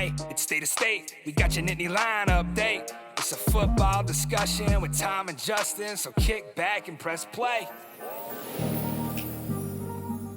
Hey, it's State of State. We got your Nittany Lion update. It's a football discussion with Tom and Justin, so kick back and press play.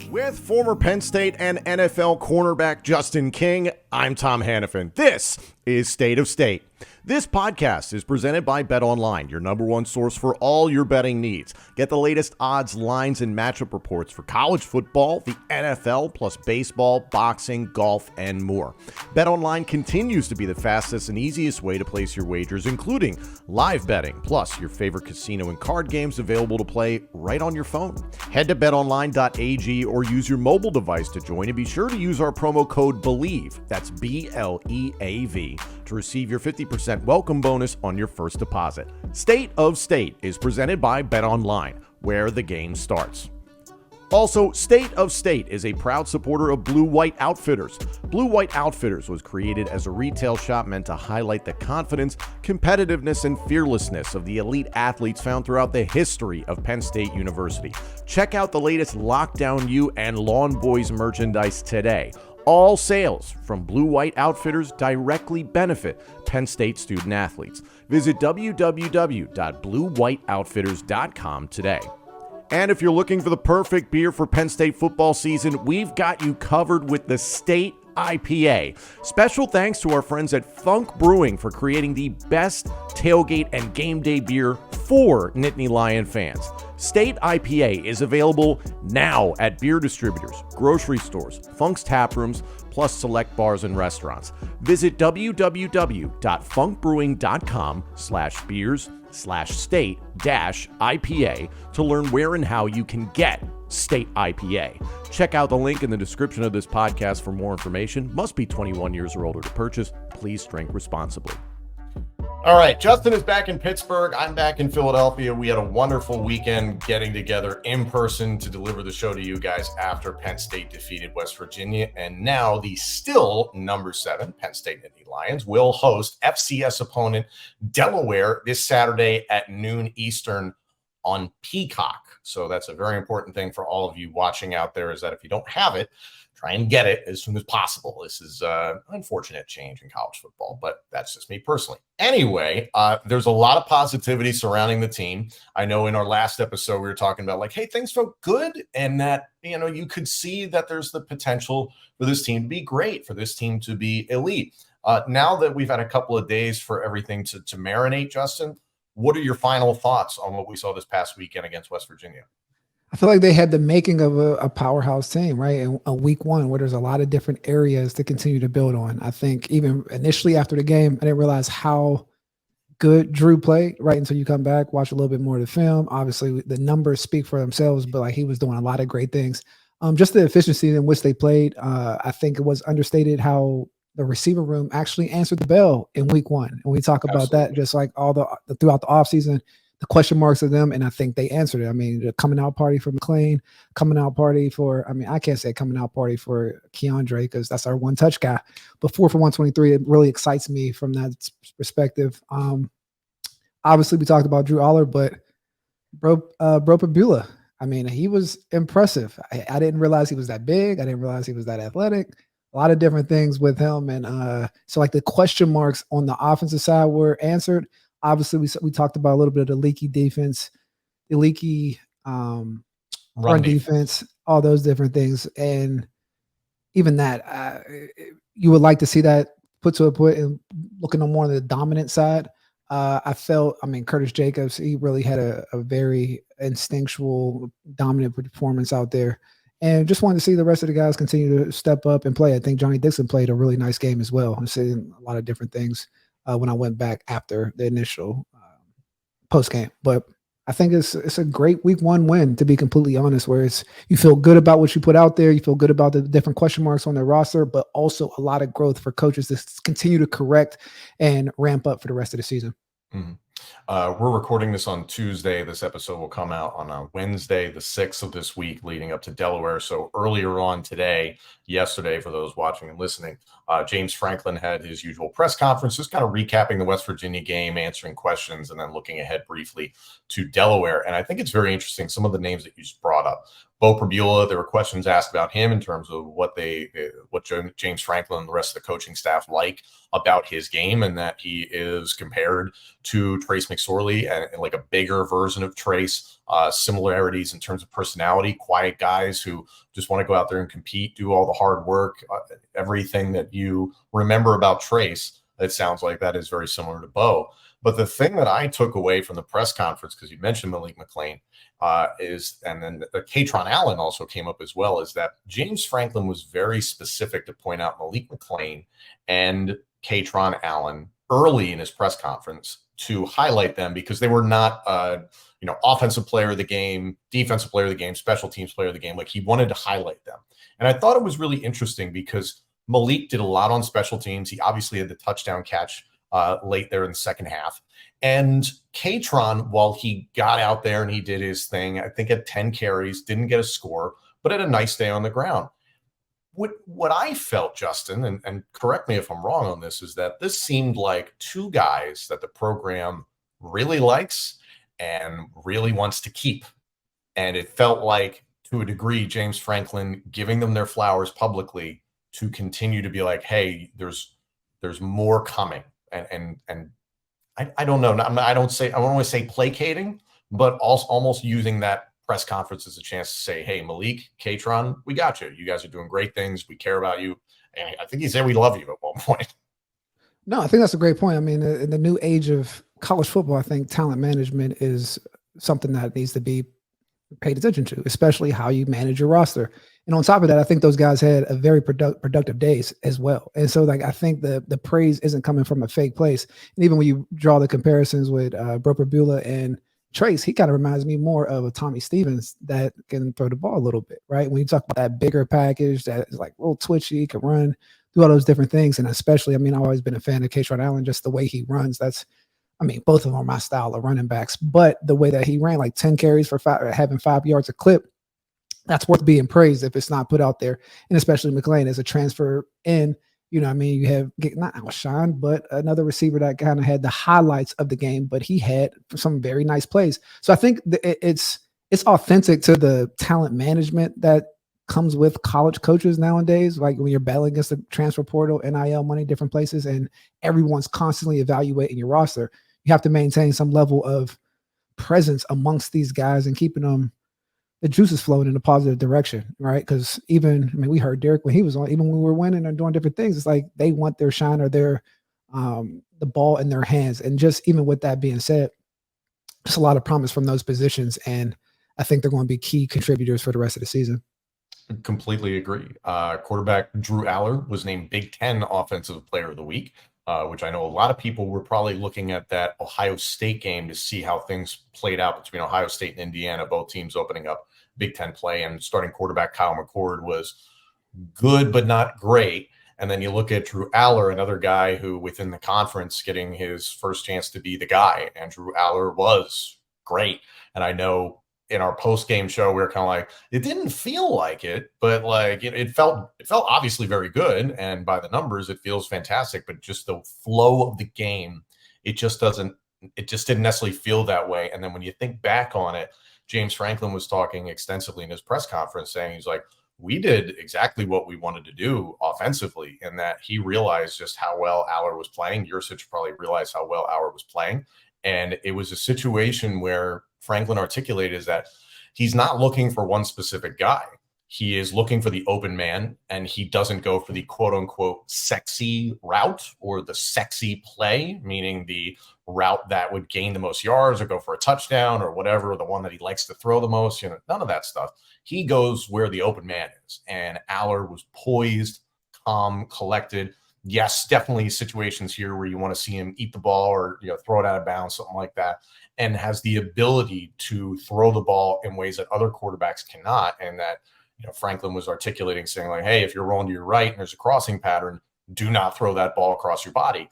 With former Penn State and NFL cornerback Justin King, I'm Tom Hannafin. This is State of State. This podcast is presented by BetOnline, your number one source for all your betting needs. Get the latest odds, lines, and matchup reports for college football, the NFL, plus baseball, boxing, golf, and more. BetOnline continues to be the fastest and easiest way to place your wagers, including live betting, plus your favorite casino and card games available to play right on your phone. Head to betonline.ag or use your mobile device to join, and be sure to use our promo code BELIEVE, that's BLEAV, to receive your 50% welcome bonus on your first deposit. State of State is presented by BetOnline, where the game starts. Also, State of State is a proud supporter of Blue White Outfitters. Blue White Outfitters was created as a retail shop meant to highlight the confidence, competitiveness, and fearlessness of the elite athletes found throughout the history of Penn State University. Check out the latest Lockdown U and Lawn Boys merchandise today. All sales from Blue White Outfitters directly benefit Penn State student athletes. Visit www.bluewhiteoutfitters.com today. And if you're looking for the perfect beer for Penn State football season, we've got you covered with the State IPA. Special thanks to our friends at Funk Brewing for creating the best tailgate and game day beer for Nittany Lion fans. State IPA is available now at beer distributors, grocery stores, Funk's tap rooms, plus select bars and restaurants. Visit www.funkbrewing.com/beers/state-IPA to learn where and how you can get State IPA. Check out the link in the description of this podcast for more information. Must be 21 years or older to purchase. Please drink responsibly. All right, Justin is back in Pittsburgh. I'm back in Philadelphia. We had a wonderful weekend getting together in person to deliver the show to you guys after Penn State defeated West Virginia. And now the still number 7 Penn State Nittany Lions will host FCS opponent Delaware this Saturday at noon Eastern on Peacock. So that's a very important thing for all of you watching out there, is that if you don't have it, try and get it as soon as possible. This is an unfortunate change in college football, but that's just me personally. Anyway, there's a lot of positivity surrounding the team. I know in our last episode, we were talking about like, hey, things felt good, and that, you could see that there's the potential for this team to be great, for this team to be elite. Now that we've had a couple of days for everything to marinate, Justin, what are your final thoughts on what we saw this past weekend against West Virginia? I feel like they had the making of a powerhouse team, right? In a week one where there's a lot of different areas to continue to build on. I think even initially after the game, I didn't realize how good Drew played, right? Until you come back, watch a little bit more of the film. Obviously, the numbers speak for themselves, but like he was doing a lot of great things. Just the efficiency in which they played. I think it was understated how the receiver room actually answered the bell in week one. And we talk about that just like all throughout the offseason. The question marks of them, and I think they answered it. I mean, the coming out party for McLean, coming out party for, I can't say coming out party for Keandre because that's our one touch guy, but 4 for 123, it really excites me from that perspective. Obviously, we talked about Drew Allar, but Bro Pabula, he was impressive. I didn't realize he was that big. I didn't realize he was that athletic. A lot of different things with him. And so like the question marks on the offensive side were answered. Obviously, we talked about a little bit of the leaky defense, the leaky run defense, all those different things. And even that, you would like to see that put to a point and looking on more on the dominant side. I felt, Curtis Jacobs, he really had a very instinctual, dominant performance out there. And just wanted to see the rest of the guys continue to step up and play. I think Johnny Dixon played a really nice game as well. I'm seeing a lot of different things when I went back after the initial post game. But I think it's a great week one win, to be completely honest, where you feel good about what you put out there. You feel good about the different question marks on their roster, but also a lot of growth for coaches to continue to correct and ramp up for the rest of the season. Mm-hmm. We're recording this on Tuesday. This episode will come out on Wednesday, the 6th of this week, leading up to Delaware. So earlier on yesterday, for those watching and listening, James Franklin had his usual press conference, just kind of recapping the West Virginia game, answering questions, and then looking ahead briefly to Delaware. And I think it's very interesting, some of the names that you just brought up. Bo Prabula, there were questions asked about him in terms of what James Franklin and the rest of the coaching staff like about his game, and that he is compared to Trace McSorley and like a bigger version of Trace. Similarities in terms of personality, quiet guys who just want to go out there and compete, do all the hard work, everything that you remember about Trace. It sounds like that is very similar to Bo. But the thing that I took away from the press conference, because you mentioned Malik McClain, and then Katron Allen also came up as well, is that James Franklin was very specific to point out Malik McClain and Katron Allen early in his press conference to highlight them, because they were not, offensive player of the game, defensive player of the game, special teams player of the game. Like, he wanted to highlight them. And I thought it was really interesting because Malik did a lot on special teams. He obviously had the touchdown catch late there in the second half. And Katron, while he got out there and he did his thing, I think had 10 carries, didn't get a score, but had a nice day on the ground. What I felt, Justin, and correct me if I'm wrong on this, is that this seemed like two guys that the program really likes and really wants to keep. And it felt like, to a degree, James Franklin giving them their flowers publicly to continue to be like, hey, there's more coming. And I don't know. I don't want to say placating, but also almost using that press conference as a chance to say, hey, Malik, Katron, we got you. You guys are doing great things. We care about you. And I think he said we love you at one point. No, I think that's a great point. I mean, in the new age of college football, I think talent management is something that needs to be paid attention to, especially how you manage your roster. And on top of that, I think those guys had a very productive days as well. And so, like, I think the praise isn't coming from a fake place. And even when you draw the comparisons with Bo Prabula and Trace, he kind of reminds me more of a Tommy Stevens that can throw the ball a little bit, right? When you talk about that bigger package that is like a little twitchy, can run, do all those different things. And especially, I mean, I've always been a fan of Katron Allen, just the way he runs. Both of them are my style of running backs, but the way that he ran, like 10 carries for having 5 yards a clip, that's worth being praised if it's not put out there. And especially McClain as a transfer in, you have not outshined, but another receiver that kind of had the highlights of the game, but he had some very nice plays. So I think it's authentic to the talent management that comes with college coaches nowadays. Like, when you're battling against the transfer portal, NIL money, different places, and everyone's constantly evaluating your roster, you have to maintain some level of presence amongst these guys and keeping them, the juices flowing in a positive direction, right? Because we heard Derek when he was on, even when we were winning or doing different things, it's like they want their shine or their the ball in their hands. And just even with that being said, just a lot of promise from those positions, and I think they're going to be key contributors for the rest of the season. Completely agree. Quarterback Drew Allar was named Big Ten Offensive Player of the Week, which I know a lot of people were probably looking at that Ohio State game to see how things played out between Ohio State and Indiana, both teams opening up Big Ten play, and starting quarterback Kyle McCord was good but not great. And then you look at Drew Allar, another guy who within the conference getting his first chance to be the guy, and Drew Allar was great. And I know in our post-game show, we were kind of like, it didn't feel like it, but like it felt obviously very good. And by the numbers, it feels fantastic, but just the flow of the game, it just didn't necessarily feel that way. And then when you think back on it, James Franklin was talking extensively in his press conference saying, he's like, we did exactly what we wanted to do offensively, and that he realized just how well Allar was playing. Yursich probably realized how well Allar was playing. And it was a situation where Franklin articulated is that he's not looking for one specific guy. He is looking for the open man, and he doesn't go for the quote unquote sexy route or the sexy play, meaning the route that would gain the most yards or go for a touchdown or whatever, the one that he likes to throw the most, none of that stuff. He goes where the open man is. And Allar was poised, calm, collected. Yes, definitely situations here where you want to see him eat the ball or throw it out of bounds, something like that, and has the ability to throw the ball in ways that other quarterbacks cannot. And that Franklin was articulating, saying like, hey, if you're rolling to your right and there's a crossing pattern, do not throw that ball across your body.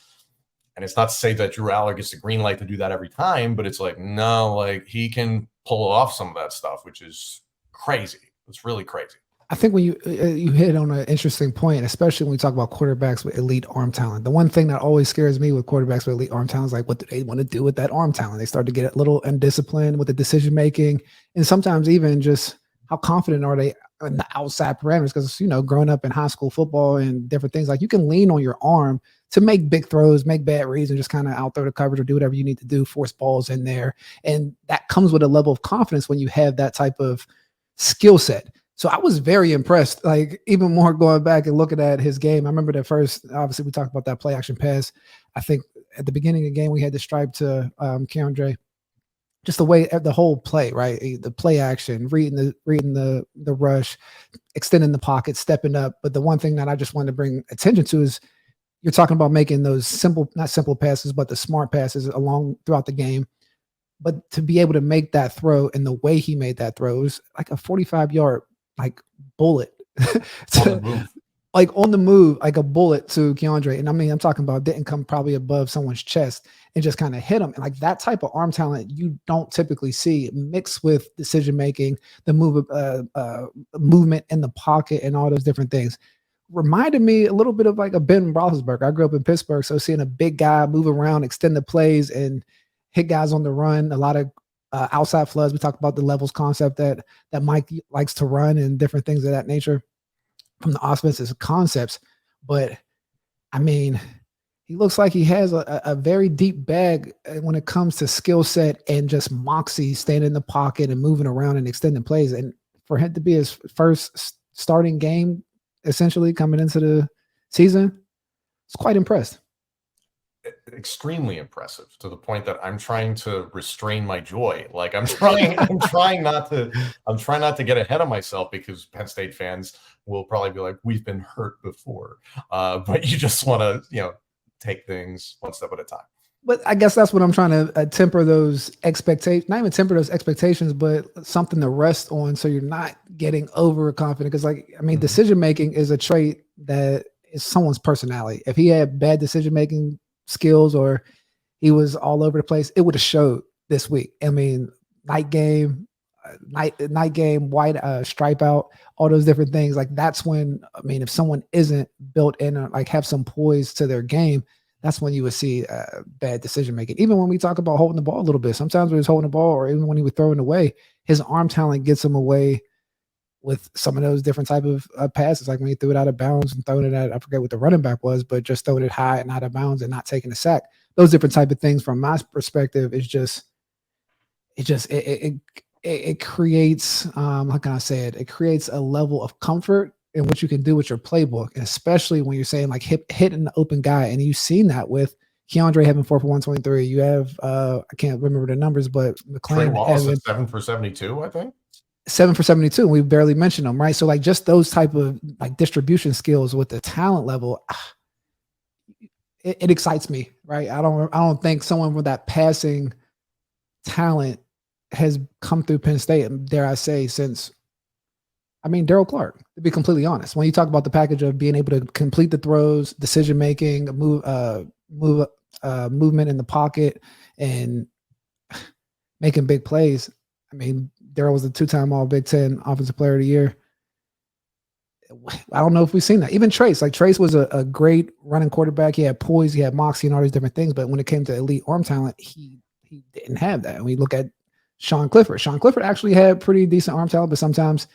And it's not to say that Drew Allar gets the green light to do that every time, but it's like, no, like he can pull off some of that stuff, which is crazy. It's really crazy. I think when you hit on an interesting point, especially when we talk about quarterbacks with elite arm talent. The one thing that always scares me with quarterbacks with elite arm talent is like, what do they want to do with that arm talent? They start to get a little undisciplined with the decision making, and sometimes even just how confident are they in the outside parameters? Because, growing up in high school football and different things, like you can lean on your arm to make big throws, make bad reads, and just kind of out throw the coverage or do whatever you need to do, force balls in there. And that comes with a level of confidence when you have that type of skill set. So I was very impressed, like even more going back and looking at his game. I remember that first, obviously we talked about that play action pass. I think at the beginning of the game, we had the stripe to Keandre. Just the way the whole play, right? The play action, reading the rush, extending the pocket, stepping up. But the one thing that I just wanted to bring attention to is you're talking about making those not simple passes, but the smart passes along throughout the game. But to be able to make that throw and the way he made that throw, it was like a 45-yard like bullet. Like on the move, like a bullet to Keandre. And I mean, I'm talking about didn't come probably above someone's chest and just kind of hit him. And like that type of arm talent you don't typically see mixed with decision-making, the movement in the pocket and all those different things. Reminded me a little bit of like a Ben Roethlisberger. I grew up in Pittsburgh, so seeing a big guy move around, extend the plays, and hit guys on the run. A lot of outside floods. We talked about the levels concept that Mike likes to run and different things of that nature from the offensive concepts. But I mean, he looks like he has a very deep bag when it comes to skill set and just moxie, staying in the pocket and moving around and extending plays. And for him to be his first starting game, essentially coming into the season, it's quite impressed. Extremely impressive, to the point that I'm trying to restrain my joy. Like I'm trying not to get ahead of myself, because Penn State fans will probably be like, we've been hurt before. But you just want to, take things one step at a time. But I guess that's what I'm trying to temper those expectations, not even temper those expectations, but something to rest on so you're not getting overconfident. Because, decision-making is a trait that is someone's personality. If he had bad decision-making skills or he was all over the place, it would have showed this week. I mean, night game, white stripe out, all those different things. Like that's when, if someone isn't built in or like have some poise to their game, that's when you would see bad decision making. Even when we talk about holding the ball a little bit, sometimes when he's holding the ball or even when he was throwing away, his arm talent gets him away with some of those different type of passes. Like when he threw it out of bounds and throwing it at, I forget what the running back was, but just throwing it high and out of bounds and not taking a sack. Those different type of things from my perspective is it creates, how can I say it? It creates a level of comfort in what you can do with your playbook, and especially when you're saying like hitting the open guy. And you've seen that with Keandre having 4 for 123. You have, I can't remember the numbers, but McClain having 7 for 72, I think. 7 for 72. And we barely mentioned them, right? So like just those type of like distribution skills with the talent level, it excites me, right? I don't think someone with that passing talent has come through Penn State, dare I say, since Daryl Clark, to be completely honest. When you talk about the package of being able to complete the throws, decision making, movement in the pocket, and making big plays. Daryl was a 2-time All Big Ten Offensive Player of the Year. I don't know if we've seen that. Even Trace, Trace was a great running quarterback. He had poise, he had moxie, and all these different things. But when it came to elite arm talent, he didn't have that. And we look at Sean Clifford. Sean Clifford actually had pretty decent arm talent, but sometimes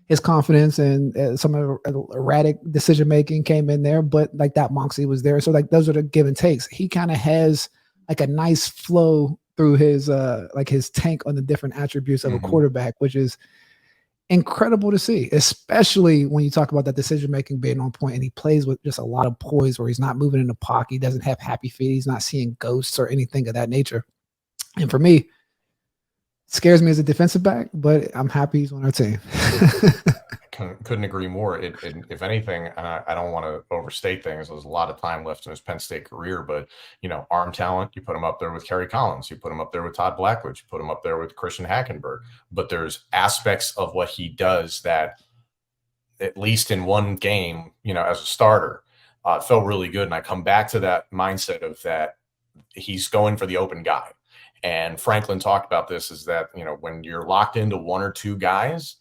his confidence and some of the erratic decision-making came in there, but like that moxie was there. So like those are the give and takes. He kind of has like a nice flow through his like his tank on the different attributes of a quarterback, which is incredible to see, especially when you talk about that decision-making being on point, and he plays with just a lot of poise where he's not moving in the pocket. He doesn't have happy feet. He's not seeing ghosts or anything of that nature. And for me, scares me as a defensive back, but I'm happy he's on our team. Couldn't agree more. If anything, and I don't want to overstate things, there's a lot of time left in his Penn State career, but arm talent, you put him up there with Kerry Collins, you put him up there with Todd Blackledge, you put him up there with Christian Hackenberg. But there's aspects of what he does that, at least in one game, as a starter, felt really good. And I come back to that mindset of that he's going for the open guy. And Franklin talked about this, is that, when you're locked into one or two guys,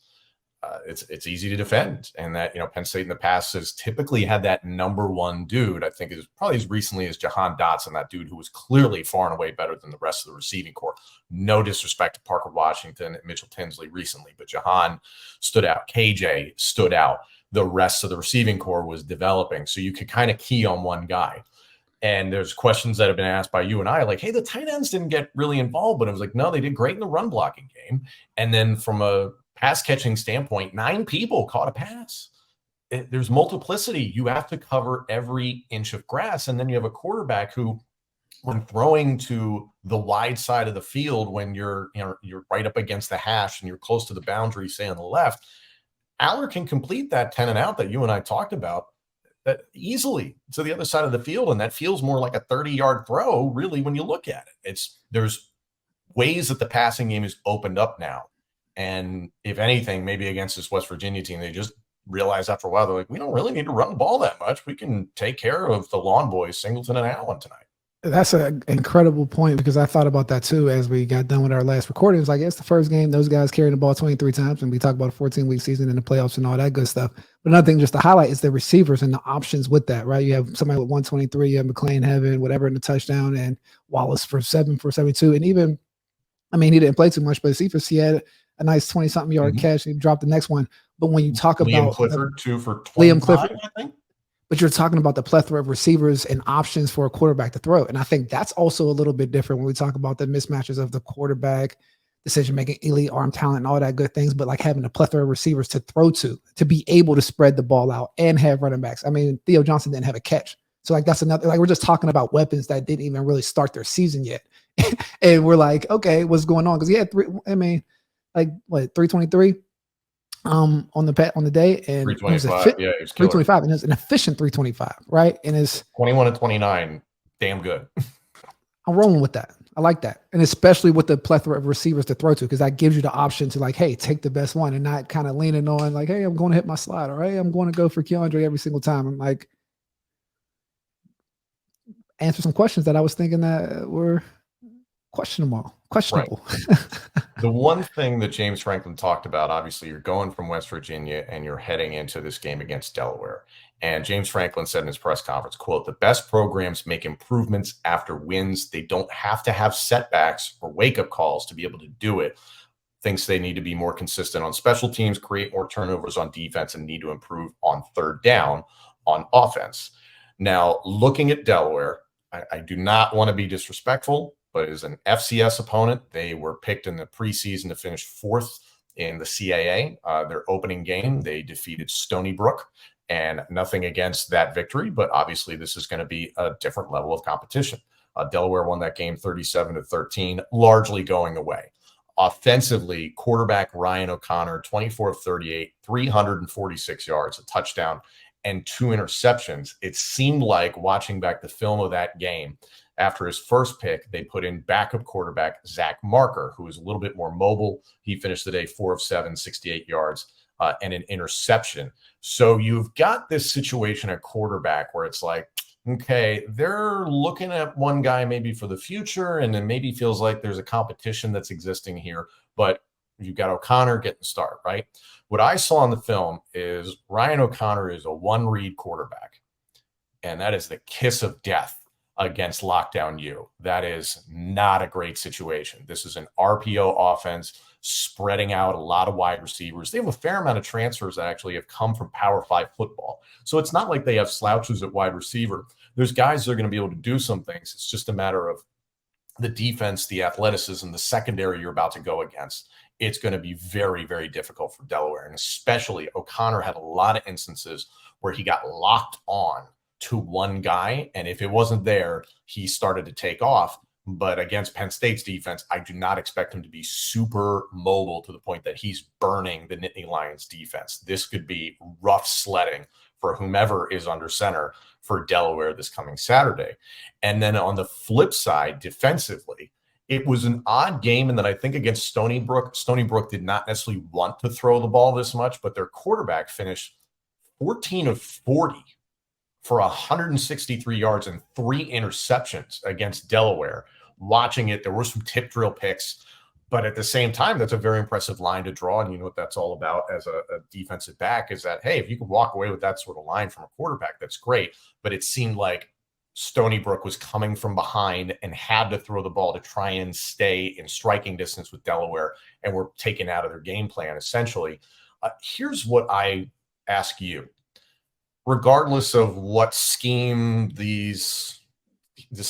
it's easy to defend. And that, Penn State in the past has typically had that number one dude. I think is probably as recently as Jahan Dotson, that dude who was clearly far and away better than the rest of the receiving corps. No disrespect to Parker Washington and Mitchell Tinsley recently, but Jahan stood out. KJ stood out. The rest of the receiving corps was developing. So you could kind of key on one guy. And there's questions that have been asked by you and I, like, hey, the tight ends didn't get really involved, but it was like, no, they did great in the run blocking game. And then from a pass catching standpoint, 9 people caught a pass. There's multiplicity. You have to cover every inch of grass. And then you have a quarterback who, when throwing to the wide side of the field, when you're right up against the hash and you're close to the boundary, say on the left, Allar can complete that 10 and out that you and I talked about easily to the other side of the field. And that feels more like a 30-yard throw, really, when you look at it. There's ways that the passing game is opened up now. And if anything, maybe against this West Virginia team, they just realized after a while, they're like, we don't really need to run the ball that much. We can take care of the lawn boys, Singleton and Allen, tonight. That's an incredible point, because I thought about that too as we got done with our last recording. It was like, it's the first game, those guys carrying the ball 23 times, and we talk about a 14-week season and the playoffs and all that good stuff. But another thing just to highlight is the receivers and the options with that, right? You have somebody with 123, you have McClain Heaven, whatever, in the touchdown, and Wallace for 72. And even, he didn't play too much, but he had a nice 20-something yard catch, and he dropped the next one. But when you talk Liam about Clifford, too, for 25, Liam Clifford, I think. But you're talking about the plethora of receivers and options for a quarterback to throw. And I think that's also a little bit different when we talk about the mismatches of the quarterback, decision-making, elite arm talent, and all that good things, but like having a plethora of receivers to throw to be able to spread the ball out and have running backs. Theo Johnson didn't have a catch. So like, that's another, like, we're just talking about weapons that didn't even really start their season yet. And we're like, okay, what's going on? Because he had 323 on the day, and 325. Yeah, it was 325, and it's an efficient 325, right? And it's 21 and 29, damn good. I'm rolling with that. I like that, and especially with the plethora of receivers to throw to, because that gives you the option to, like, hey, take the best one, and not kind of leaning on like, hey, I'm going to hit my slide, all right, I'm going to go for Keandre every single time. I'm like, answer some questions that I was thinking that were questionable. Right. The one thing that James Franklin talked about, obviously, you're going from West Virginia and you're heading into this game against Delaware. And James Franklin said in his press conference, quote, "The best programs make improvements after wins. They don't have to have setbacks or wake-up calls to be able to do it. Thinks they need to be more consistent on special teams, create more turnovers on defense, and need to improve on third down on offense." Now, looking at Delaware, I do not want to be disrespectful, but as an FCS opponent, they were picked in the preseason to finish 4th in the CAA. Their opening game, they defeated Stony Brook, and nothing against that victory, but obviously this is going to be a different level of competition. Delaware won that game 37-13, largely going away. Offensively, quarterback Ryan O'Connor, 24 of 38, 346 yards, a touchdown, and 2 interceptions. It seemed like, watching back the film of that game, after his first pick, they put in backup quarterback Zach Marker, who is a little bit more mobile. He finished the day 4 of 7, 68 yards, and an interception. So you've got this situation at quarterback where it's like, okay, they're looking at one guy maybe for the future, and then maybe feels like there's a competition that's existing here, but you've got O'Connor getting the start, right? What I saw in the film is Ryan O'Connor is a one-read quarterback, and that is the kiss of death against lockdown U. That is not a great situation. This is an RPO offense spreading out a lot of wide receivers. They have a fair amount of transfers that actually have come from Power 5 football. So it's not like they have slouches at wide receiver. There's guys that are going to be able to do some things. It's just a matter of the defense, the athleticism, the secondary you're about to go against. It's going to be very, very difficult for Delaware. And especially O'Connor had a lot of instances where he got locked on to one guy, and if it wasn't there, he started to take off. But against Penn State's defense, I do not expect him to be super mobile to the point that he's burning the Nittany Lions defense. This could be rough sledding for whomever is under center for Delaware this coming Saturday. And then on the flip side, defensively, it was an odd game in that I think against Stony Brook did not necessarily want to throw the ball this much, but their quarterback finished 14 of 40 for 163 yards and 3 interceptions against Delaware. Watching it, there were some tip drill picks, But at the same time, that's a very impressive line to draw. And you know what that's all about as a defensive back is that, hey, if you can walk away with that sort of line from a quarterback, that's great. But it seemed like Stony Brook was coming from behind and had to throw the ball to try and stay in striking distance with Delaware, and were taken out of their game plan, essentially. Here's what I ask you. Regardless of what scheme this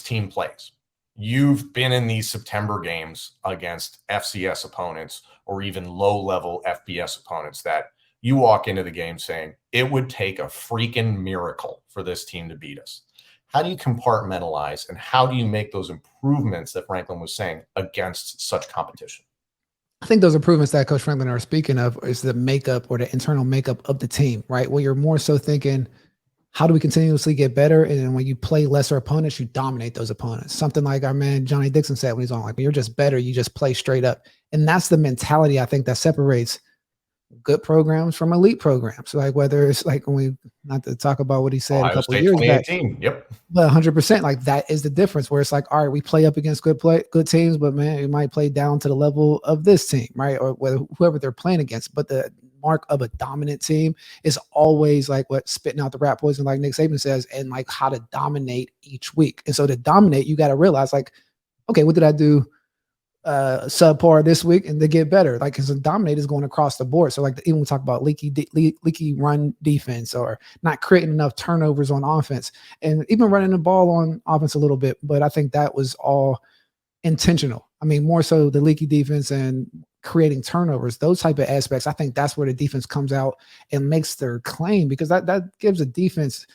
team plays, you've been in these September games against FCS opponents or even low-level FBS opponents that you walk into the game saying, it would take a freaking miracle for this team to beat us. How do you compartmentalize and how do you make those improvements that Franklin was saying against such competition? I think those improvements that Coach Franklin are speaking of is the makeup or the internal makeup of the team, right? Where you're more so thinking, how do we continuously get better? And then when you play lesser opponents, you dominate those opponents. Something like our man Johnny Dixon said when he's on, like, when you're just better, you just play straight up. And that's the mentality I think that separates good programs from elite programs. Like whether it's like when we, not to talk about what he said a couple of years back, yep, but 100%, like that is the difference where it's like, all right, we play up against good teams, but man, we might play down to the level of this team, right? Or whoever they're playing against. But the mark of a dominant team is always like what spitting out the rat poison, like Nick Saban says, and like how to dominate each week. And so to dominate, you got to realize like, okay, what did I do subpar this week and to get better? Like, because the dominate is going across the board. So like even we talk about leaky run defense or not creating enough turnovers on offense and even running the ball on offense a little bit. But I think that was all intentional. I mean, more so the leaky defense and creating turnovers, those type of aspects. I think that's where the defense comes out and makes their claim, because that gives a defense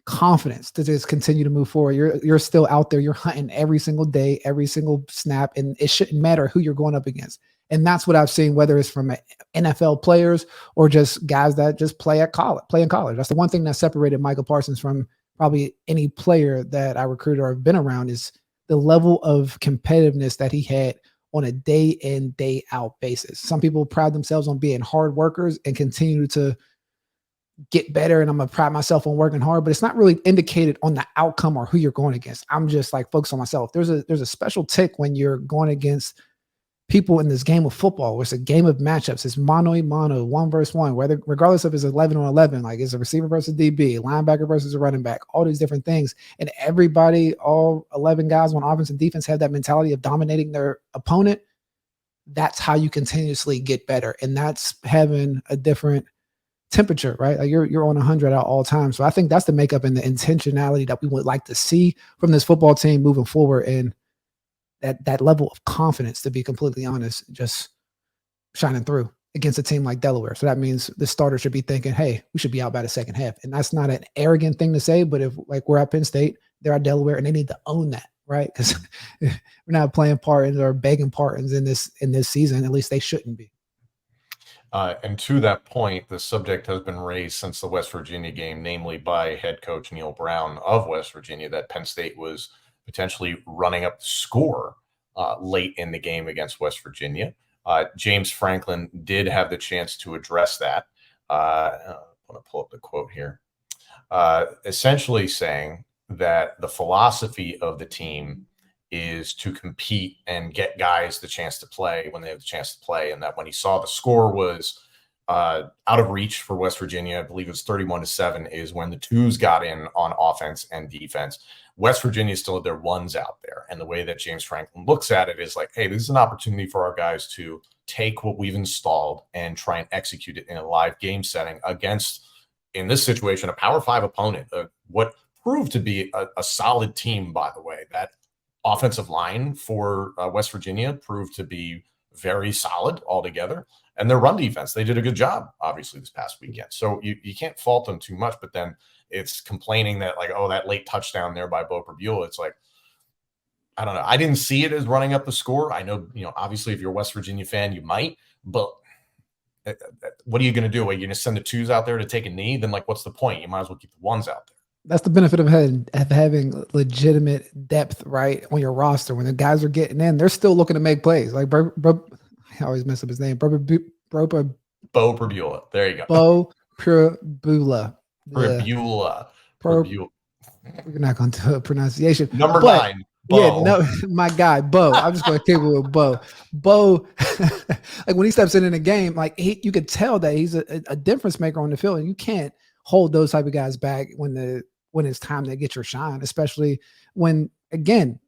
confidence to just continue to move forward. You're still out there. You're hunting every single day, every single snap, and it shouldn't matter who you're going up against. And that's what I've seen, whether it's from NFL players or just guys that just play in college. That's the one thing that separated Michael Parsons from probably any player that I recruited or have been around, is the level of competitiveness that he had on a day in, day out basis. Some people pride themselves on being hard workers and continue to get better, and I'm gonna pride myself on working hard, but it's not really indicated on the outcome or who you're going against. I'm just like focused on myself. There's a special tick when you're going against people in this game of football, where it's a game of matchups. It's mano a mano, 1 versus 1, regardless if it's 11 on 11, like it's a receiver versus DB, linebacker versus a running back, all these different things. And everybody, all 11 guys on offense and defense have that mentality of dominating their opponent. That's how you continuously get better. And that's having a different temperature, right? Like you're on 100 at all times. So I think that's the makeup and the intentionality that we would like to see from this football team moving forward, and that level of confidence, to be completely honest, just shining through against a team like Delaware. So that means the starter should be thinking, hey, we should be out by the second half. And that's not an arrogant thing to say, but if like we're at Penn State, they're at Delaware, and they need to own that, right? Because we're not playing Partons or begging Partons in this season. At least they shouldn't be. And to that point, the subject has been raised since the West Virginia game, namely by head coach Neil Brown of West Virginia, that Penn State was potentially running up the score late in the game against West Virginia. James Franklin did have the chance to address that. I want to pull up the quote here. Essentially saying that the philosophy of the team is to compete and get guys the chance to play when they have the chance to play. And that when he saw the score was out of reach for West Virginia, I believe it was 31-7, is when the twos got in on offense and defense. West Virginia still had their ones out there. And the way that James Franklin looks at it is like, hey, this is an opportunity for our guys to take what we've installed and try and execute it in a live game setting against, in this situation, a Power 5 opponent, what proved to be a solid team, by the way. That offensive line for West Virginia proved to be very solid altogether. And their run defense, they did a good job, obviously, this past weekend. So you can't fault them too much, but then it's complaining that, like, oh, that late touchdown there by Bo Perbula. It's like, I don't know. I didn't see it as running up the score. I know, obviously, if you're a West Virginia fan, you might, but what are you going to do? Are you going to send the twos out there to take a knee? Then, like, what's the point? You might as well keep the ones out there. That's the benefit of having legitimate depth, right, on your roster. When the guys are getting in, they're still looking to make plays. Like, I always mess up his name. Bo Perbula. There you go. Bo Perbula. Perbula. We're not going to do a pronunciation. Number 9. Yeah, no, my guy, Bo. I'm just going to keep it with Bo. Bo, like when he steps in the game, like you could tell that he's a difference maker on the field, and you can't hold those type of guys back when it's time to get your shine, especially when, again,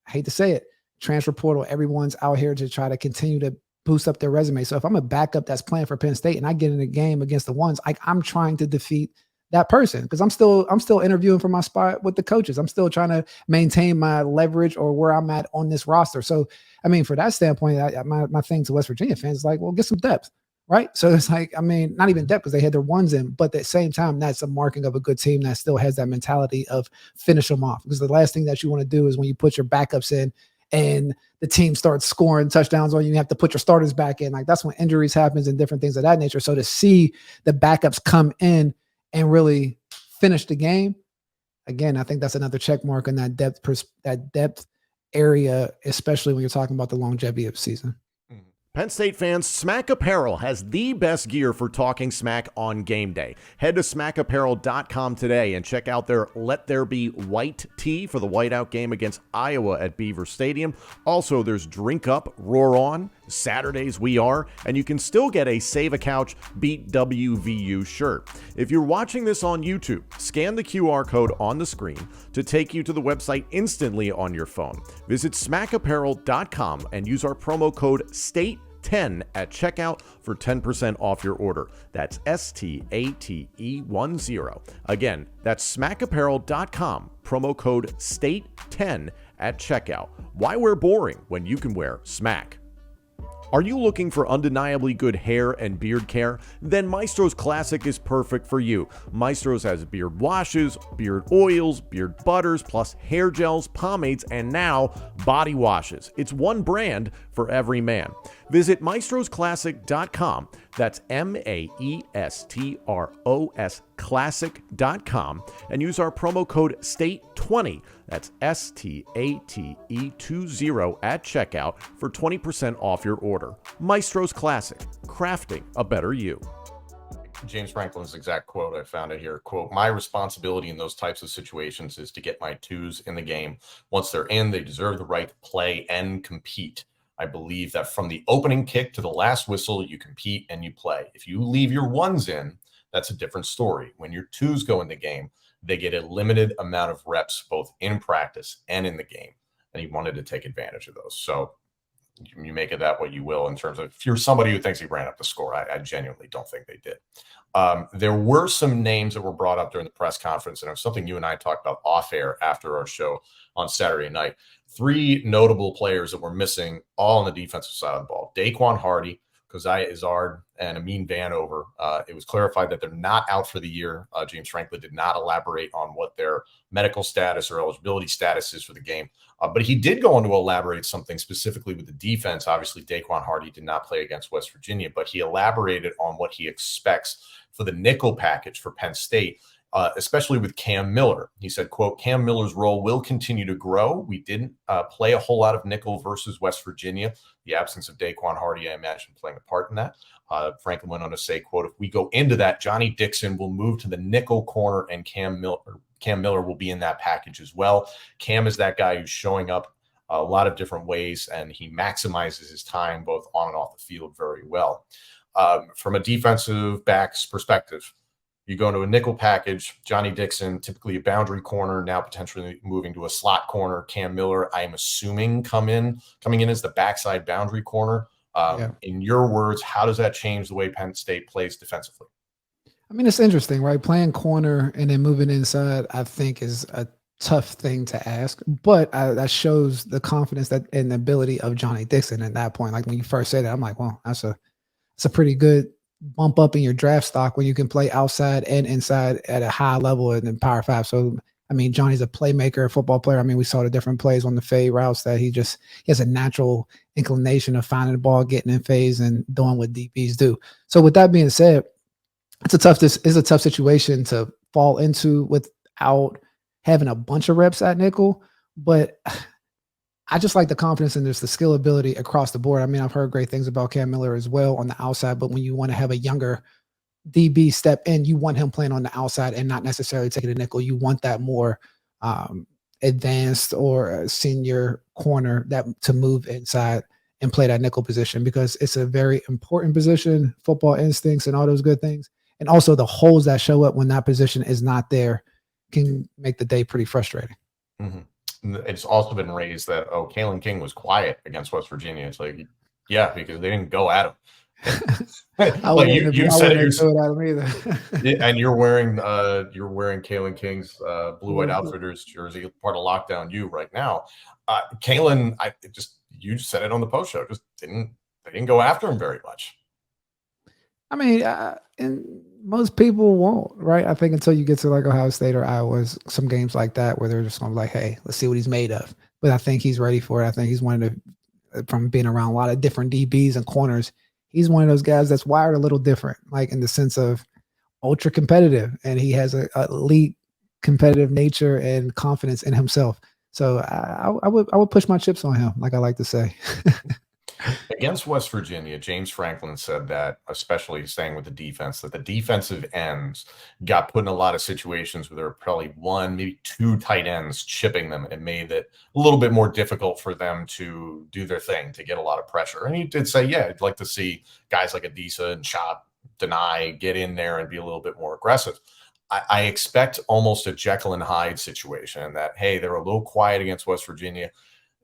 I hate to say it, transfer portal, everyone's out here to try to continue to boost up their resume. So if I'm a backup that's playing for Penn State and I get in a game against the ones, I'm trying to defeat that person because I'm still interviewing for my spot with the coaches. I'm still trying to maintain my leverage or where I'm at on this roster. So, I mean, for that standpoint, my thing to West Virginia fans is like, well, get some depth, right? So it's like, I mean, not even depth because they had their ones in, but at the same time, that's a marking of a good team that still has that mentality of finish them off. Because the last thing that you want to do is when you put your backups in and the team starts scoring touchdowns on you, you have to put your starters back in. Like that's when injuries happens and different things of that nature. So to see the backups come in and really finish the game, again, I think that's another check mark in that depth area, especially when you're talking about the longevity of the season. Penn State fans, Smack Apparel has the best gear for talking smack on game day. Head to smackapparel.com today and check out their Let There Be White tee for the whiteout game against Iowa at Beaver Stadium. Also, there's Drink Up, Roar On, Saturdays We Are, and you can still get a Save a Couch, Beat WVU shirt. If you're watching this on YouTube, scan the QR code on the screen to take you to the website instantly on your phone. Visit smackapparel.com and use our promo code STATE10 at checkout for 10% off your order. That's STATE10. Again, that's smackapparel.com, promo code STATE10 at checkout. Why wear boring when you can wear Smack? Are you looking for undeniably good hair and beard care? Then Maestro's Classic is perfect for you. Maestro's has beard washes, beard oils, beard butters, plus hair gels, pomades, and now body washes. It's one brand for every man. Visit maestrosclassic.com. That's MAESTROS classic.com and use our promo code STATE20. That's STATE20 at checkout for 20% off your order. Maestro's Classic, crafting a better you. James Franklin's exact quote, I found it here, quote, "My responsibility in those types of situations is to get my twos in the game. Once they're in, they deserve the right to play and compete. I believe that from the opening kick to the last whistle, you compete and you play. If you leave your ones in, that's a different story. When your twos go in the game, they get a limited amount of reps, both in practice and in the game." And he wanted to take advantage of those. So you make of that what you will in terms of if you're somebody who thinks he ran up the score. I genuinely don't think they did. There were some names that were brought up during the press conference, and it was something you and I talked about off air after our show on Saturday night. 3 notable players that were missing all on the defensive side of the ball: Daquan Hardy, Keziah Izzard, and Amin Vanover. It was clarified that they're not out for the year. James Franklin did not elaborate on what their medical status or eligibility status is for the game. But he did go on to elaborate something specifically with the defense. Obviously, Daquan Hardy did not play against West Virginia, but he elaborated on what he expects for the nickel package for Penn State, especially with Cam Miller. He said, quote, "Cam Miller's role will continue to grow. We didn't play a whole lot of nickel versus West Virginia. The absence of Daquan Hardy, I imagine, playing a part in that." Franklin went on to say, quote, "If we go into that, Johnny Dixon will move to the nickel corner and Cam Miller will be in that package as well. Cam is that guy who's showing up a lot of different ways, and he maximizes his time both on and off the field very well." From a defensive back's perspective, you go into a nickel package, Johnny Dixon, typically a boundary corner, now potentially moving to a slot corner. Cam Miller, I am assuming coming in as the backside boundary corner. In your words, how does that change the way Penn State plays defensively? I mean, it's interesting, right? Playing corner and then moving inside, I think, is a tough thing to ask, but that shows the confidence and the ability of Johnny Dixon at that point. Like when you first say that, I'm like, well, that's a pretty good bump up in your draft stock when you can play outside and inside at a high level and in Power 5. So, I mean, Johnny's a playmaker, a football player. I mean, we saw the different plays on the fade routes that he has a natural inclination of finding the ball, getting in phase, and doing what DBs do. So with that being said, it's a tough situation to fall into without having a bunch of reps at nickel. But I just like the confidence and there's the skill ability across the board. I mean, I've heard great things about Cam Miller as well on the outside, but when you want to have a younger DB step in, you want him playing on the outside and not necessarily taking a nickel. You want that more advanced or a senior corner that to move inside and play that nickel position, because it's a very important position, football instincts and all those good things. And also the holes that show up when that position is not there can make the day pretty frustrating. Mm-hmm. It's also been raised that, Kalen King was quiet against West Virginia. It's like, yeah, because they didn't go at him. Like you said it yourself, and you're wearing Kalen King's Blue White Outfitters jersey, part of Lockdown U right now. Kalen, you said it on the post show, they didn't go after him very much. I mean, and most people won't, right? I think until you get to like Ohio State or Iowa, some games like that where they're just going to be like, hey, let's see what he's made of. But I think he's ready for it. I think he's one of the, from being around a lot of different DBs and corners, he's one of those guys that's wired a little different, like in the sense of ultra competitive, and he has a elite competitive nature and confidence in himself. So I would push my chips on him, like I like to say. Against West Virginia, James Franklin said that, especially staying with the defense, that the defensive ends got put in a lot of situations where there were probably one, maybe two tight ends chipping them, and it made it a little bit more difficult for them to do their thing, to get a lot of pressure. And he did say, yeah, I'd like to see guys like Adisa and Chop Deny get in there and be a little bit more aggressive. I expect almost a Jekyll and Hyde situation that, hey, they're a little quiet against West Virginia.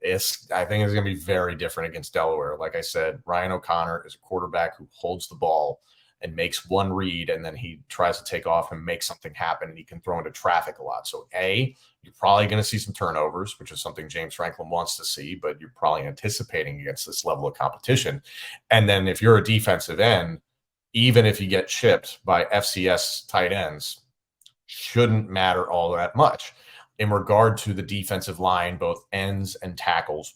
I think it's going to be very different against Delaware. Like I said, Ryan O'Connor is a quarterback who holds the ball and makes one read, and then he tries to take off and make something happen, and he can throw into traffic a lot. So, you're probably going to see some turnovers, which is something James Franklin wants to see, but you're probably anticipating against this level of competition. And then if you're a defensive end, even if you get chipped by FCS tight ends, shouldn't matter all that much. In regard to the defensive line, both ends and tackles,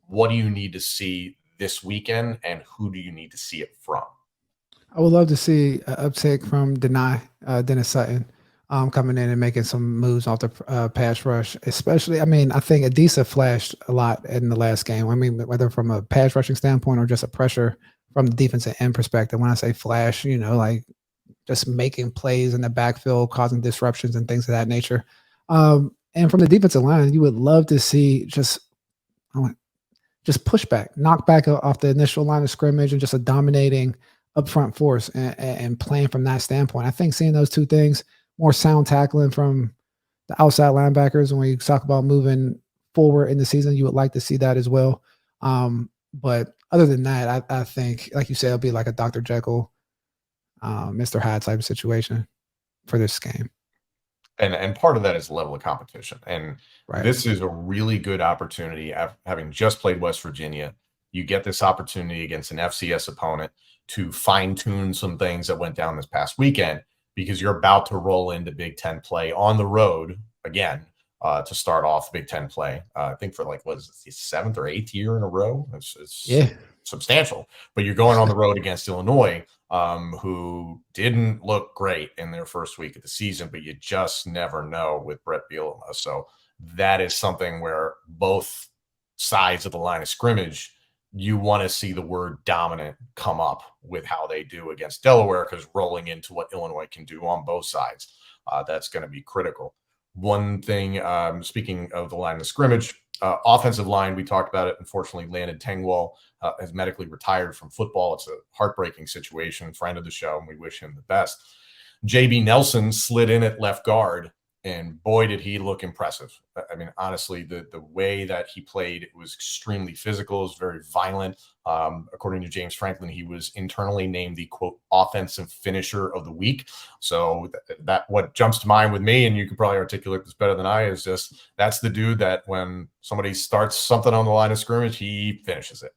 what do you need to see this weekend, and who do you need to see it from? I would love to see an uptake from Dennis Sutton coming in and making some moves off the pass rush, especially. I mean, I think Adisa flashed a lot in the last game. I mean, whether from a pass rushing standpoint or just a pressure from the defensive end perspective. When I say flash, like just making plays in the backfield, causing disruptions and things of that nature. And from the defensive line, you would love to see just pushback, knock back off the initial line of scrimmage, and just a dominating upfront force and playing from that standpoint. I think seeing those two things, more sound tackling from the outside linebackers, when we talk about moving forward in the season, you would like to see that as well. But other than that, I think, like you said, it'll be like a Dr. Jekyll, Mr. Hyde type of situation for this game. And part of that is the level of competition. And This is a really good opportunity. Having just played West Virginia, you get this opportunity against an FCS opponent to fine-tune some things that went down this past weekend, because you're about to roll into Big Ten play on the road again to start off Big Ten play. I think for what is it, the 7th or 8th year in a row? It's substantial. But you're going on the road against Illinois, who didn't look great in their first week of the season, but you just never know with Brett Bielema. So that is something where both sides of the line of scrimmage, you want to see the word dominant come up with how they do against Delaware, because rolling into what Illinois can do on both sides, that's going to be critical. One thing, speaking of the line of scrimmage, offensive line, we talked about it. Unfortunately, Landon Tengwall has medically retired from football. It's a heartbreaking situation. Friend of the show, and we wish him the best. JB Nelson slid in at left guard, and boy, did he look impressive. I mean, honestly, the way that he played, it was extremely physical. It was very violent. According to James Franklin, he was internally named the, quote, offensive finisher of the week. So that what jumps to mind with me, and you can probably articulate this better than I, is just that's the dude that when somebody starts something on the line of scrimmage, he finishes it.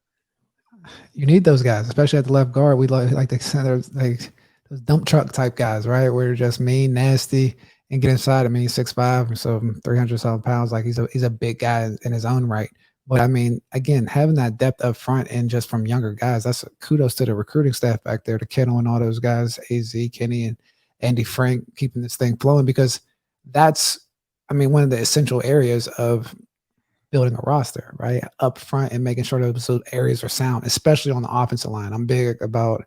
You need those guys, especially at the left guard. We like the center, like those dump truck type guys, right? Where they're just mean, nasty, and get inside. I mean, he's 6'5", so 300-something pounds. Like he's a big guy in his own right. But I mean, again, having that depth up front and just from younger guys, that's kudos to the recruiting staff back there, to Kittle and all those guys, AZ, Kenny, and Andy Frank, keeping this thing flowing, because that's, I mean, one of the essential areas of building a roster, right? Up front and making sure those areas are sound, especially on the offensive line. I'm big about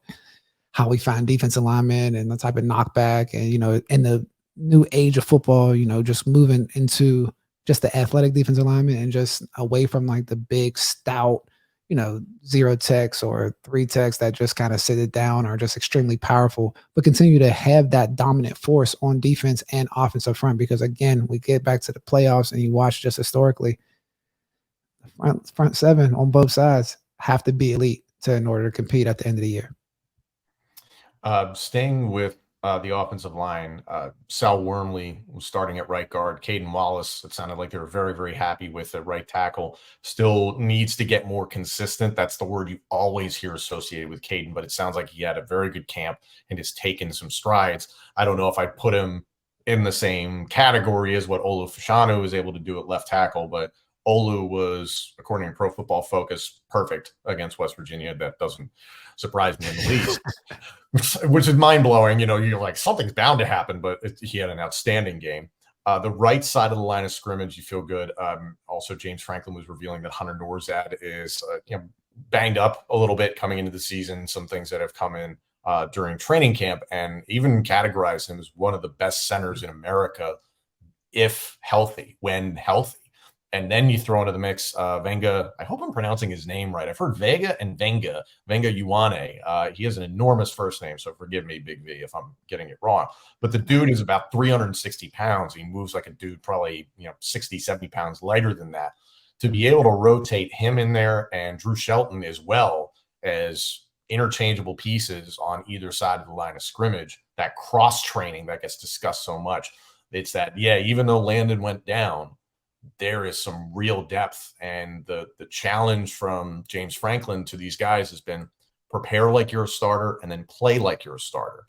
how we find defensive linemen and the type of knockback, and, in the new age of football, just moving into just the athletic defensive lineman and just away from like the big stout, zero techs or three techs that just kind of sit it down or just extremely powerful, but continue to have that dominant force on defense and offensive front. Because again, we get back to the playoffs and you watch just historically, the front seven on both sides have to be elite in order to compete at the end of the year. Staying with the offensive line, Sal Wormley was starting at right guard. Caden Wallace, it sounded like they were very, very happy with the right tackle. Still needs to get more consistent. That's the word you always hear associated with Caden, but it sounds like he had a very good camp and has taken some strides. I don't know if I'd put him in the same category as what Olu Fashanu was able to do at left tackle, but Olu was, according to Pro Football Focus, perfect against West Virginia. That doesn't surprise me in the least, which is mind-blowing. You're like, something's bound to happen, but he had an outstanding game. The right side of the line of scrimmage, you feel good. Also, James Franklin was revealing that Hunter Norzad is banged up a little bit coming into the season, some things that have come in during training camp, and even categorized him as one of the best centers in America when healthy. And then you throw into the mix Venga. I hope I'm pronouncing his name right. I've heard Venga Ioane. He has an enormous first name, so forgive me, Big V, if I'm getting it wrong. But the dude is about 360 pounds. He moves like a dude probably 60, 70 pounds lighter than that. To be able to rotate him in there and Drew Shelton as well as interchangeable pieces on either side of the line of scrimmage, that cross-training that gets discussed so much, it's that, even though Landon went down, there is some real depth, and the challenge from James Franklin to these guys has been prepare like you're a starter and then play like you're a starter.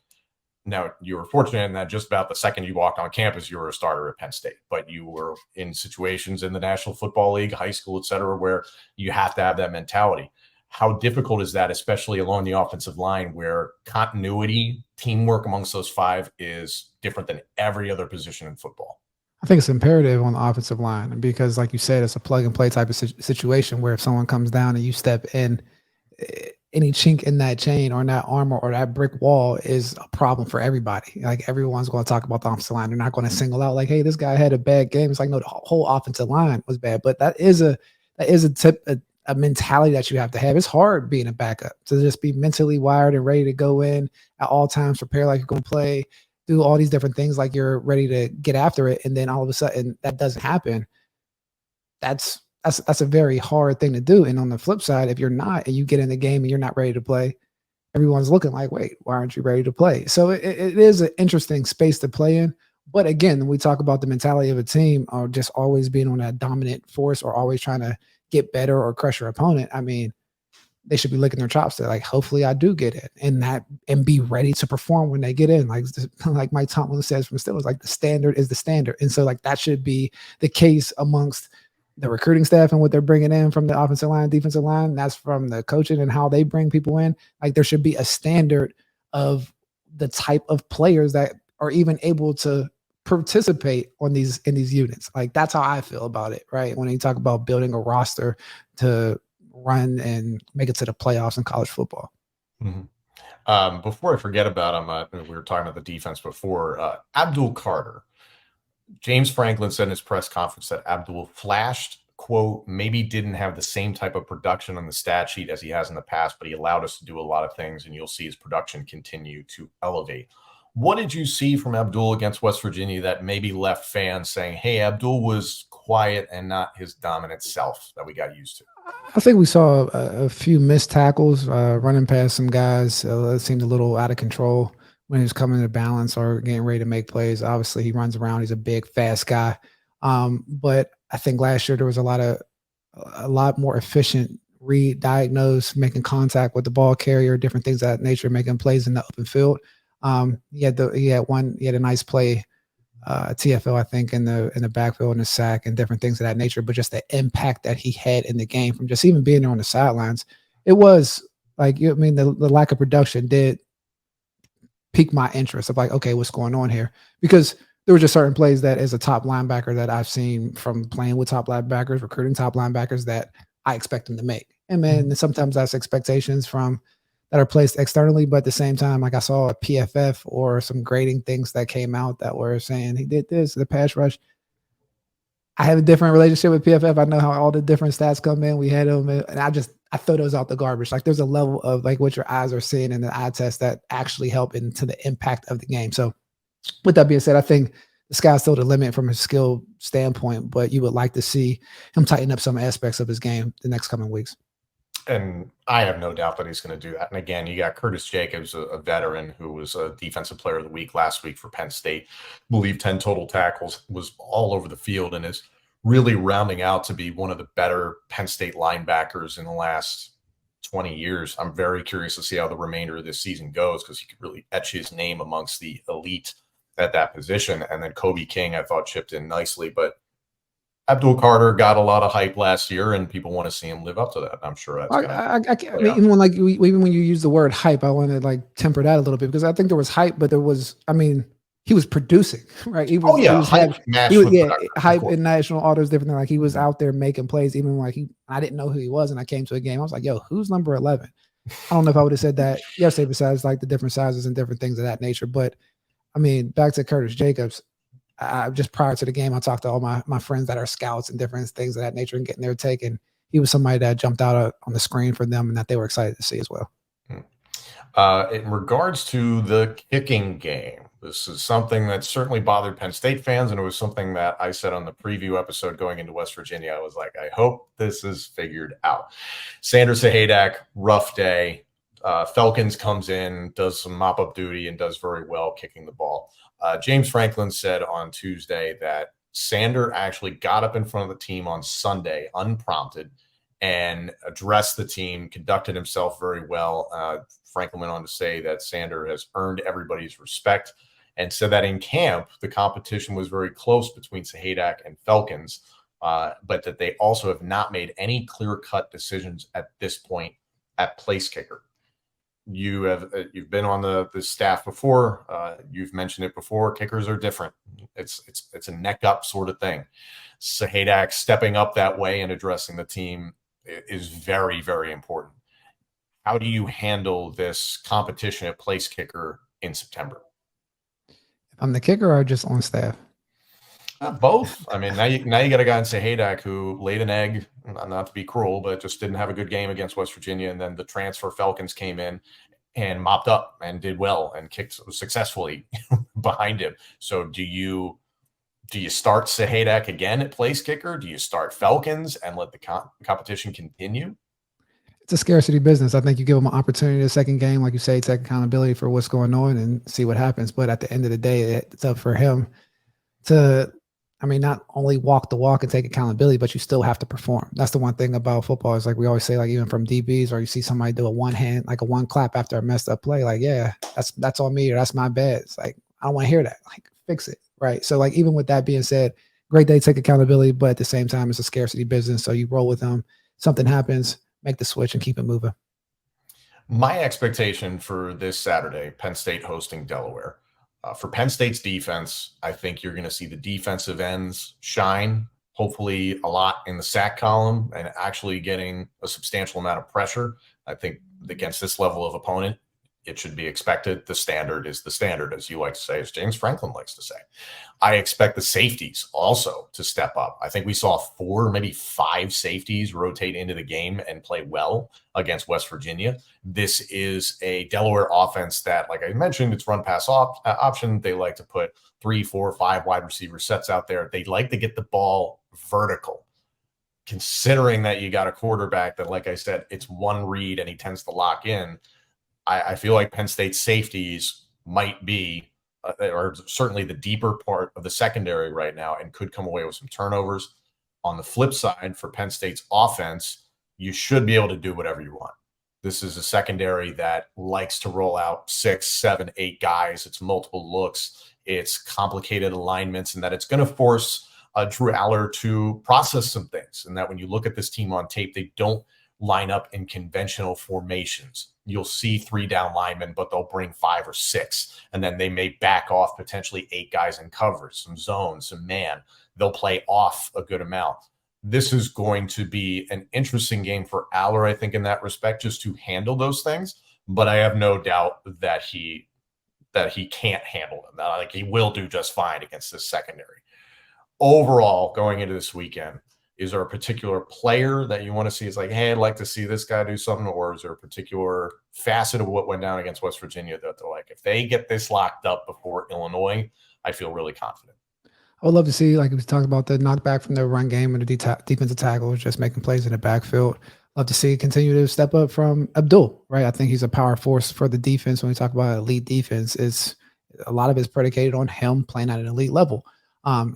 Now, you were fortunate in that just about the second you walked on campus, you were a starter at Penn State, but you were in situations in the National Football League, high school, et cetera, where you have to have that mentality. How difficult is that, especially along the offensive line where continuity, teamwork amongst those five is different than every other position in football? I think it's imperative on the offensive line because, like you said, it's a plug and play type of situation where if someone comes down and you step in, any chink in that chain or in that armor or that brick wall is a problem for everybody. Like everyone's going to talk about the offensive line. They're not going to single out like, hey, this guy had a bad game. It's like, no, the whole offensive line was bad. But that is a mentality that you have to have. It's hard being a backup to just be mentally wired and ready to go in at all times, prepare like you're going to play, do all these different things like you're ready to get after it, and then all of a sudden that doesn't happen. That's a very hard thing to do. And on the flip side, if you're not and you get in the game and you're not ready to play, everyone's looking like, wait, why aren't you ready to play? So it is an interesting space to play in. But again, when we talk about the mentality of a team or just always being on that dominant force or always trying to get better or crush your opponent, I mean, they should be licking their chops to like, hopefully I do get it and be ready to perform when they get in. Like Mike Tomlin says from Steelers, like the standard is the standard. And so like that should be the case amongst the recruiting staff and what they're bringing in from the offensive line, defensive line. That's from the coaching and how they bring people in. Like there should be a standard of the type of players that are even able to participate in these units. Like that's how I feel about it, right? When you talk about building a roster to run and make it to the playoffs in college football. Mm-hmm. Before I forget about him, we were talking about the defense before. Abdul Carter. James Franklin said in his press conference that Abdul flashed, quote, maybe didn't have the same type of production on the stat sheet as he has in the past, but he allowed us to do a lot of things, and you'll see his production continue to elevate. What did you see from Abdul against West Virginia that maybe left fans saying, hey, Abdul was quiet and not his dominant self that we got used to? I think we saw a few missed tackles, running past some guys. It seemed a little out of control when he was coming to balance or getting ready to make plays. Obviously, he runs around. He's a big, fast guy. But I think last year there was a lot more efficient read, diagnose, making contact with the ball carrier, different things of that nature, making plays in the open field. He had a nice play, TFL, I think, in the backfield and the sack and different things of that nature. But just the impact that he had in the game from just even being there on the sidelines, it was like, the lack of production did pique my interest of like, okay, what's going on here? Because there were just certain plays that as a top linebacker that I've seen from playing with top linebackers, recruiting top linebackers that I expect them to make. And man, sometimes that's expectations that are placed externally, but at the same time, like I saw a PFF or some grading things that came out that were saying he did this, the pass rush. I have a different relationship with PFF. I know how all the different stats come in. We had them, and I throw those out the garbage. Like there's a level of like what your eyes are seeing in the eye test that actually help into the impact of the game. So with that being said, I think the sky's still the limit from a skill standpoint, but you would like to see him tighten up some aspects of his game the next coming weeks. And I have no doubt that he's going to do that. And again, you got Curtis Jacobs, a veteran who was a defensive player of the week last week for Penn State. I believe 10 total tackles, was all over the field, and is really rounding out to be one of the better Penn State linebackers in the last 20 years. I'm very curious to see how the remainder of this season goes, because he could really etch his name amongst the elite at that position. And then Kobe King, I thought, chipped in nicely, but Abdul Carter got a lot of hype last year, and people want to see him live up to that. I'm sure that's I mean, even when even when you use the word hype, I want to like temper that a little bit, because I think there was hype, but there was, I mean, he was producing, right? He was, hype and national autos, different. Like he was out there making plays, even like I didn't know who he was, and I came to a game, I was like, yo, who's number 11? I don't know if I would have said that yesterday, besides like the different sizes and different things of that nature. But I mean, back to Curtis Jacobs. Just prior to the game, I talked to all my friends that are scouts and different things of that nature and getting their take. And he was somebody that jumped out on the screen for them and that they were excited to see as well. In regards to the kicking game, this is something that certainly bothered Penn State fans, and it was something that I said on the preview episode going into West Virginia. I was like, I hope this is figured out. Sanders Sahadak, rough day. Felkins comes in, does some mop-up duty, and does very well kicking the ball. James Franklin said on Tuesday that Sander actually got up in front of the team on Sunday unprompted and addressed the team, conducted himself very well. Franklin went on to say that Sander has earned everybody's respect, and said that in camp, the competition was very close between Sahadak and Felkins, but that they also have not made any clear-cut decisions at this point at place kicker. You've been on the staff before. You've mentioned it before. Kickers are different. It's a neck up sort of thing. Sahadak stepping up that way and addressing the team is very, very important. How do you handle this competition at place kicker in September? I'm the kicker or just on staff? Both. I mean, now you got a guy in Sahadak who laid an egg, not to be cruel, but just didn't have a good game against West Virginia. And then the transfer Felkins came in and mopped up and did well and kicked successfully behind him. So do you start Sahadak again at place kicker? Do you start Felkins and let the competition continue? It's a scarcity business. I think you give them an opportunity the second game, like you say, take accountability for what's going on and see what happens. But at the end of the day, it's up for him to, I mean, not only walk the walk and take accountability, but you still have to perform. That's the one thing about football is like we always say, like even from DBs, or you see somebody do a one hand, like a one clap after a messed up play, like, yeah, that's on me, or that's my bad. It's like, I don't want to hear that. Like, fix it. Right. So like, even with that being said, great day, take accountability, but at the same time, it's a scarcity business. So you roll with them. Something happens, make the switch and keep it moving. My expectation for this Saturday, Penn State hosting Delaware. For Penn State's defense, I think you're going to see the defensive ends shine, hopefully a lot in the sack column and actually getting a substantial amount of pressure. I think against this level of opponent, it should be expected. The standard is the standard, as you like to say, as James Franklin likes to say. I expect the safeties also to step up. I think we saw 4, maybe 5 safeties rotate into the game and play well against West Virginia. This is a Delaware offense that, like I mentioned, it's run pass option. They like to put 3, 4, 5 wide receiver sets out there. They like to get the ball vertical. Considering that you got a quarterback that, like I said, it's one read and he tends to lock in, I feel like Penn State safeties might be, or certainly the deeper part of the secondary right now, and could come away with some turnovers. On the flip side, for Penn State's offense, you should be able to do whatever you want. This is a secondary that likes to roll out 6, 7, 8 guys. It's multiple looks. It's complicated alignments, and that it's going to force Drew Allar to process some things. And that when you look at this team on tape, they don't line up in conventional formations. You'll see 3 down linemen, but they'll bring 5 or 6, and then they may back off potentially 8 guys in coverage, some zone, some man. They'll play off a good amount. This is going to be an interesting game for Allar, I think, in that respect, just to handle those things. But I have no doubt that he can't handle them. Like, he will do just fine against this secondary. overall, going into this weekend, is there a particular player that you want to see? It's like, hey, I'd like to see this guy do something, or is there a particular facet of what went down against West Virginia that they're like, if they get this locked up before Illinois, I feel really confident. I would love to see, like we talked about, the knockback from the run game and the defensive tackles, just making plays in the backfield. Love to see continue to step up from Abdul, right? I think he's a power force for the defense. When we talk about elite defense, is a lot of it's predicated on him playing at an elite level.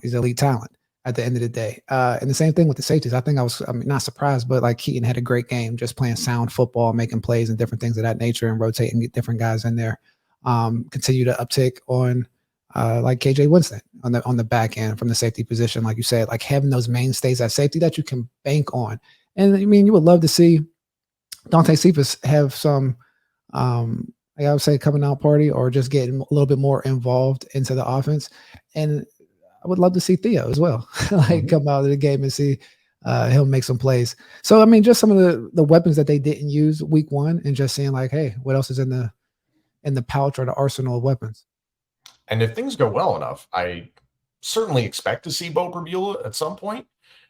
He's elite talent at the end of the day. And the same thing with the safeties. I think I mean, not surprised, but like Keaton had a great game, just playing sound football, making plays and different things of that nature, and rotating, get different guys in there. Continue to uptick on like KJ Winston on the back end from the safety position, like you said, like having those mainstays at safety that you can bank on. And I mean, you would love to see Dante Cephas have some, like I would say, coming out party, or just getting a little bit more involved into the offense. And I would love to see Theo as well, like come out of the game and see him make some plays. So, I mean, just some of the weapons that they didn't use week one, and just seeing like, hey, what else is in the pouch or the arsenal of weapons. And if things go well enough, I certainly expect to see Bo Perbula at some point,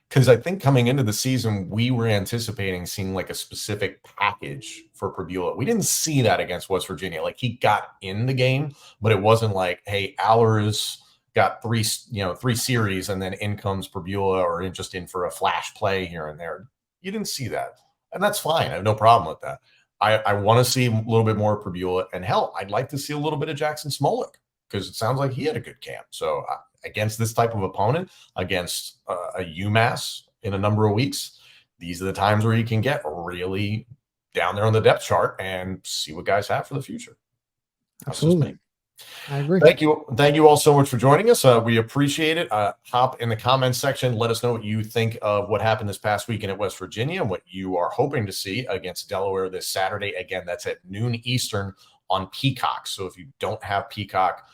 because I think coming into the season, we were anticipating seeing like a specific package for Perbula. We didn't see that against West Virginia. Like, he got in the game, but it wasn't like, hey, Allar's got three series and then in comes Perbula, or just in for a flash play here and there. You didn't see that. And that's fine. I have no problem with that. I want to see a little bit more Perbula, and hell, I'd like to see a little bit of Jackson Smolik, because it sounds like he had a good camp. So against this type of opponent, against a UMass in a number of weeks, these are the times where you can get really down there on the depth chart and see what guys have for the future. Absolutely. I agree. Thank you all so much for joining us. We appreciate it. Hop in the comments section. Let us know what you think of what happened this past weekend at West Virginia, and what you are hoping to see against Delaware this Saturday. Again, that's at noon Eastern on Peacock. So if you don't have Peacock,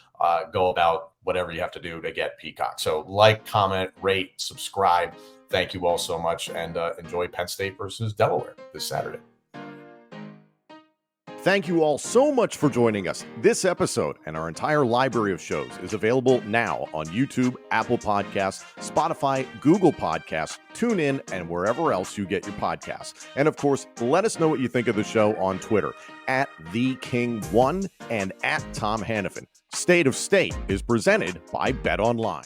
go about whatever you have to do to get Peacock. So like, comment, rate, subscribe. Thank you all so much, and enjoy Penn State versus Delaware this Saturday. Thank you all so much for joining us. This episode and our entire library of shows is available now on YouTube, Apple Podcasts, Spotify, Google Podcasts, TuneIn, and wherever else you get your podcasts. And of course, let us know what you think of the show on Twitter at TheKing1 and at Tom Hannafin. State of State is presented by Bet Online.